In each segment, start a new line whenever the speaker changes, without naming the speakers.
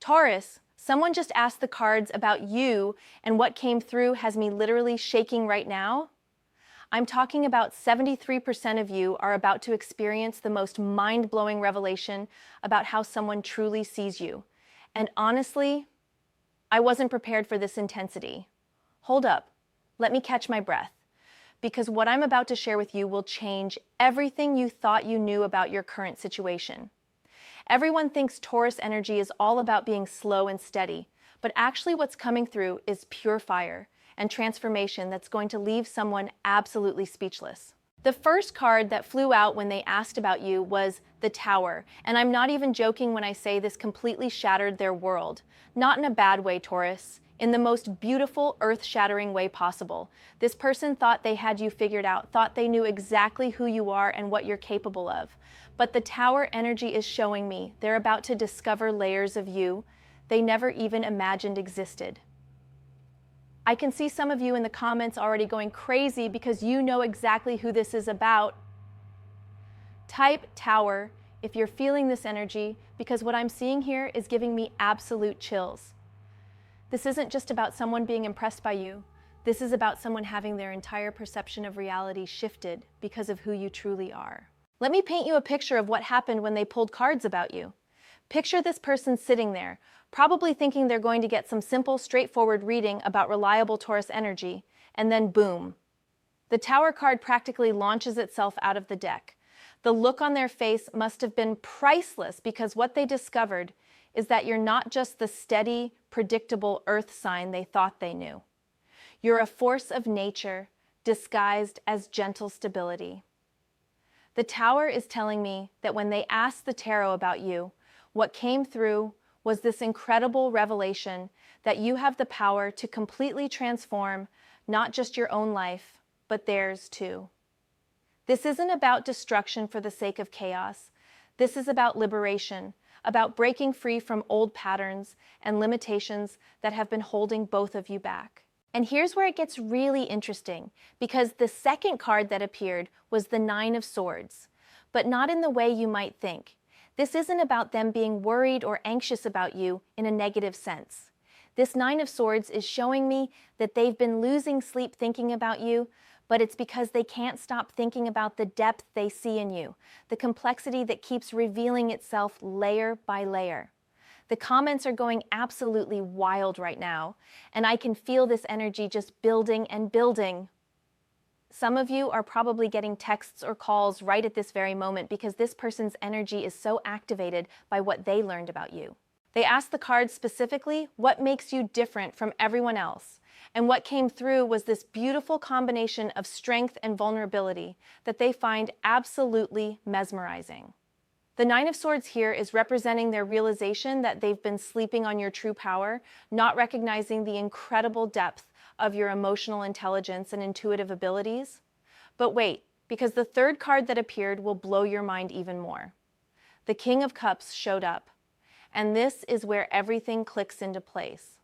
Taurus, someone just asked the cards about you, and what came through has me literally shaking right now. I'm talking about 73% of you are about to experience the most mind-blowing revelation about how someone truly sees you. And honestly, I wasn't prepared for this intensity. Hold up, let me catch my breath. Because what I'm about to share with you will change everything you thought you knew about your current situation. Everyone thinks Taurus energy is all about being slow and steady, but actually what's coming through is pure fire and transformation that's going to leave someone absolutely speechless. The first card that flew out when they asked about you was the Tower, and I'm not even joking when I say this completely shattered their world. Not in a bad way, Taurus. In the most beautiful, earth-shattering way possible. This person thought they had you figured out, thought they knew exactly who you are and what you're capable of. But the Tower energy is showing me they're about to discover layers of you they never even imagined existed. I can see some of you in the comments already going crazy because you know exactly who this is about. Type Tower if you're feeling this energy, because what I'm seeing here is giving me absolute chills. This isn't just about someone being impressed by you. This is about someone having their entire perception of reality shifted because of who you truly are. Let me paint you a picture of what happened when they pulled cards about you. Picture this person sitting there, probably thinking they're going to get some simple, straightforward reading about reliable Taurus energy, and then boom. The Tower card practically launches itself out of the deck. The look on their face must have been priceless because what they discovered is that you're not just the steady, predictable earth sign they thought they knew. You're a force of nature disguised as gentle stability. The Tower is telling me that when they asked the tarot about you, what came through was this incredible revelation that you have the power to completely transform not just your own life, but theirs too. This isn't about destruction for the sake of chaos. This is about liberation, about breaking free from old patterns and limitations that have been holding both of you back. And here's where it gets really interesting, because the second card that appeared was the Nine of Swords, but not in the way you might think. This isn't about them being worried or anxious about you in a negative sense. This Nine of Swords is showing me that they've been losing sleep thinking about you, but it's because they can't stop thinking about the depth they see in you, the complexity that keeps revealing itself layer by layer. The comments are going absolutely wild right now, and I can feel this energy just building and building. Some of you are probably getting texts or calls right at this very moment because this person's energy is so activated by what they learned about you. They asked the cards specifically, what makes you different from everyone else? And what came through was this beautiful combination of strength and vulnerability that they find absolutely mesmerizing. The Nine of Swords here is representing their realization that they've been sleeping on your true power, not recognizing the incredible depth of your emotional intelligence and intuitive abilities. But wait, because the third card that appeared will blow your mind even more. The King of Cups showed up, and this is where everything clicks into place.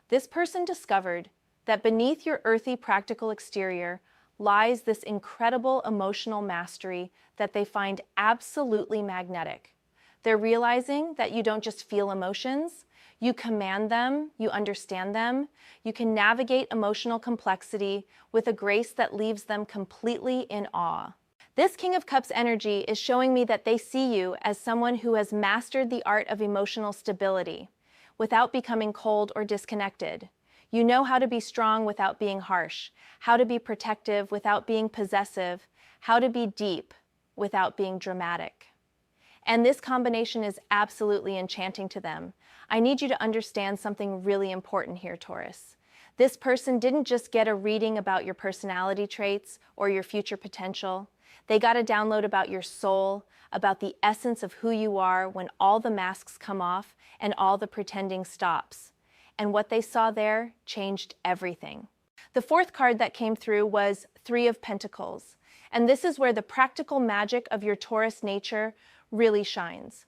This person discovered that beneath your earthy, practical exterior lies this incredible emotional mastery that they find absolutely magnetic. They're realizing that you don't just feel emotions, you command them, you understand them, you can navigate emotional complexity with a grace that leaves them completely in awe. This King of Cups energy is showing me that they see you as someone who has mastered the art of emotional stability without becoming cold or disconnected. You know how to be strong without being harsh, how to be protective without being possessive, how to be deep without being dramatic. And this combination is absolutely enchanting to them. I need you to understand something really important here, Taurus. This person didn't just get a reading about your personality traits or your future potential. They got a download about your soul, about the essence of who you are when all the masks come off and all the pretending stops. And what they saw there changed everything. The fourth card that came through was Three of Pentacles. And this is where the practical magic of your Taurus nature really shines.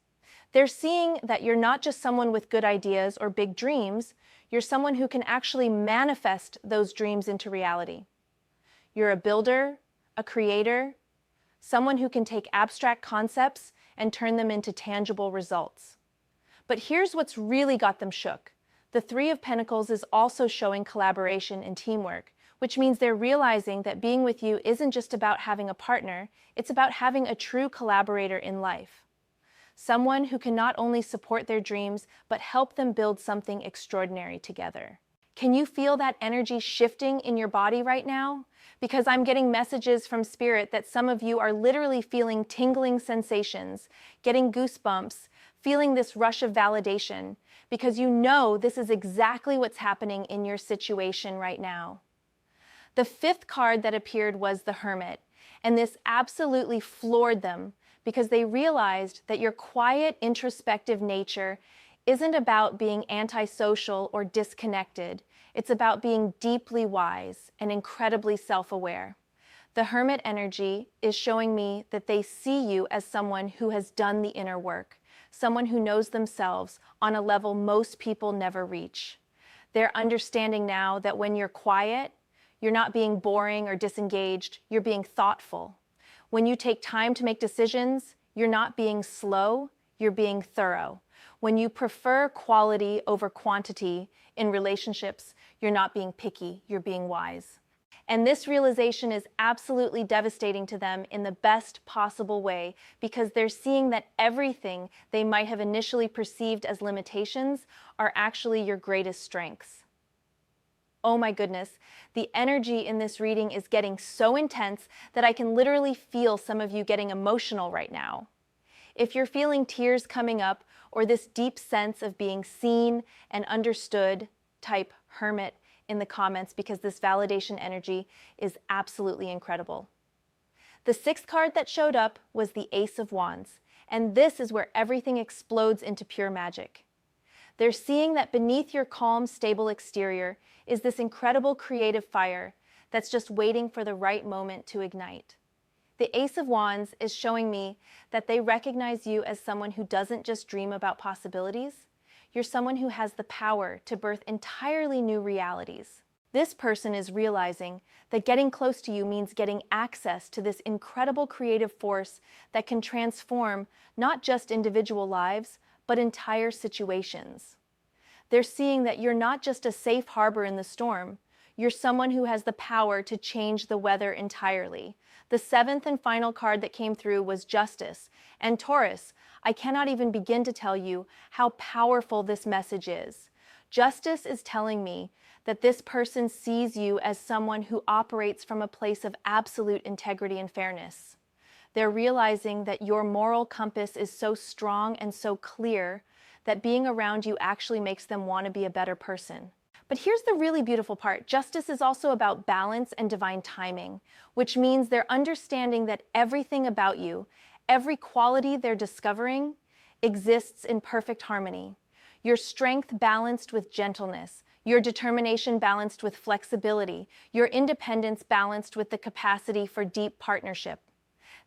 They're seeing that you're not just someone with good ideas or big dreams, you're someone who can actually manifest those dreams into reality. You're a builder, a creator, someone who can take abstract concepts and turn them into tangible results. But here's what's really got them shook. The Three of Pentacles is also showing collaboration and teamwork, which means they're realizing that being with you isn't just about having a partner, it's about having a true collaborator in life. Someone who can not only support their dreams, but help them build something extraordinary together. Can you feel that energy shifting in your body right now? Because I'm getting messages from Spirit that some of you are literally feeling tingling sensations, getting goosebumps, feeling this rush of validation, because you know this is exactly what's happening in your situation right now. The fifth card that appeared was the Hermit, and this absolutely floored them because they realized that your quiet, introspective nature isn't about being antisocial or disconnected. It's about being deeply wise and incredibly self-aware. The Hermit energy is showing me that they see you as someone who has done the inner work, someone who knows themselves on a level most people never reach. They're understanding now that when you're quiet, you're not being boring or disengaged, you're being thoughtful. When you take time to make decisions, you're not being slow, you're being thorough. When you prefer quality over quantity in relationships, you're not being picky, you're being wise. And this realization is absolutely devastating to them in the best possible way because they're seeing that everything they might have initially perceived as limitations are actually your greatest strengths. Oh my goodness, the energy in this reading is getting so intense that I can literally feel some of you getting emotional right now. If you're feeling tears coming up or this deep sense of being seen and understood, type Hermit in the comments because this validation energy is absolutely incredible. The sixth card that showed up was the Ace of Wands, and this is where everything explodes into pure magic. They're seeing that beneath your calm, stable exterior is this incredible creative fire that's just waiting for the right moment to ignite. The Ace of Wands is showing me that they recognize you as someone who doesn't just dream about possibilities. You're someone who has the power to birth entirely new realities. This person is realizing that getting close to you means getting access to this incredible creative force that can transform not just individual lives, but entire situations. They're seeing that you're not just a safe harbor in the storm, you're someone who has the power to change the weather entirely. The seventh and final card that came through was Justice. And Taurus, I cannot even begin to tell you how powerful this message is. Justice is telling me that this person sees you as someone who operates from a place of absolute integrity and fairness. They're realizing that your moral compass is so strong and so clear that being around you actually makes them want to be a better person. But here's the really beautiful part. Justice is also about balance and divine timing, which means they're understanding that everything about you, every quality they're discovering, exists in perfect harmony. Your strength balanced with gentleness, your determination balanced with flexibility, your independence balanced with the capacity for deep partnership.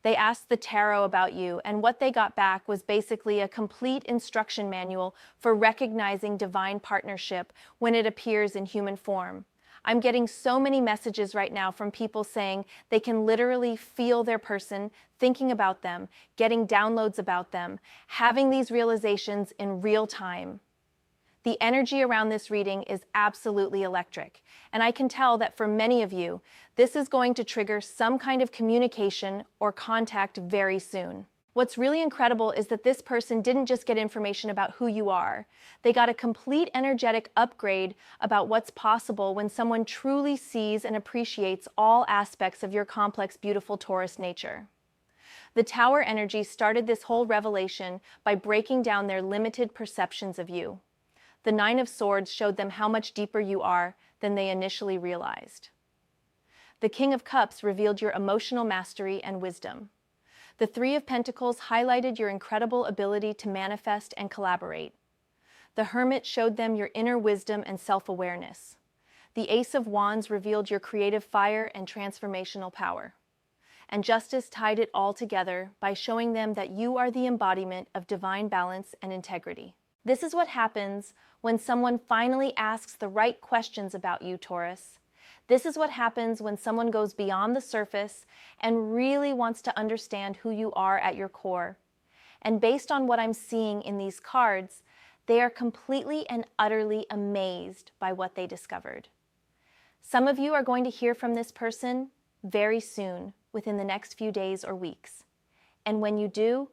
They asked the tarot about you, and what they got back was basically a complete instruction manual for recognizing divine partnership when it appears in human form. I'm getting so many messages right now from people saying they can literally feel their person, thinking about them, getting downloads about them, having these realizations in real time. The energy around this reading is absolutely electric, and I can tell that for many of you, this is going to trigger some kind of communication or contact very soon. What's really incredible is that this person didn't just get information about who you are. They got a complete energetic upgrade about what's possible when someone truly sees and appreciates all aspects of your complex, beautiful Taurus nature. The Tower energy started this whole revelation by breaking down their limited perceptions of you. The Nine of Swords showed them how much deeper you are than they initially realized. The King of Cups revealed your emotional mastery and wisdom. The Three of Pentacles highlighted your incredible ability to manifest and collaborate. The Hermit showed them your inner wisdom and self-awareness. The Ace of Wands revealed your creative fire and transformational power. And Justice tied it all together by showing them that you are the embodiment of divine balance and integrity. This is what happens when someone finally asks the right questions about you, Taurus. This is what happens when someone goes beyond the surface and really wants to understand who you are at your core. And based on what I'm seeing in these cards, They are completely and utterly amazed by what they discovered. Some of you are going to hear from this person very soon, within the next few days or weeks. And when you do,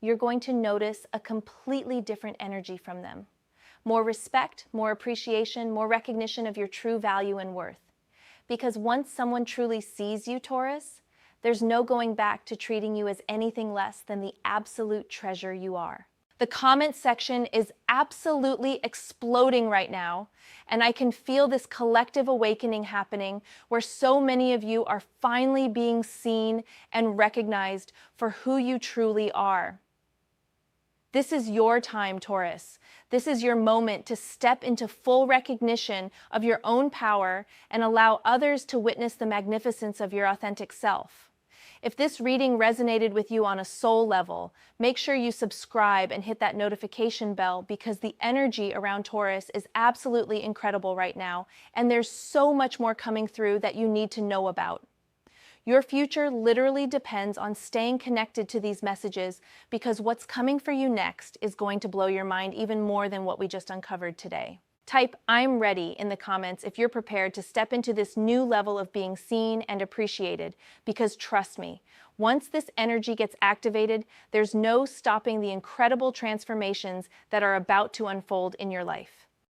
you're going to notice a completely different energy from them. More respect, more appreciation, more recognition of your true value and worth. Because once someone truly sees you, Taurus, there's no going back to treating you as anything less than the absolute treasure you are. The comment section is absolutely exploding right now, and I can feel this collective awakening happening where so many of you are finally being seen and recognized for who you truly are. This is your time, Taurus. This is your moment to step into full recognition of your own power and allow others to witness the magnificence of your authentic self. If this reading resonated with you on a soul level, make sure you subscribe and hit that notification bell because the energy around Taurus is absolutely incredible right now, and there's so much more coming through that you need to know about. Your future literally depends on staying connected to these messages because what's coming for you next is going to blow your mind even more than what we just uncovered today. Type "I'm ready" in the comments if you're prepared to step into this new level of being seen and appreciated, because trust me, once this energy gets activated, there's no stopping the incredible transformations that are about to unfold in your life.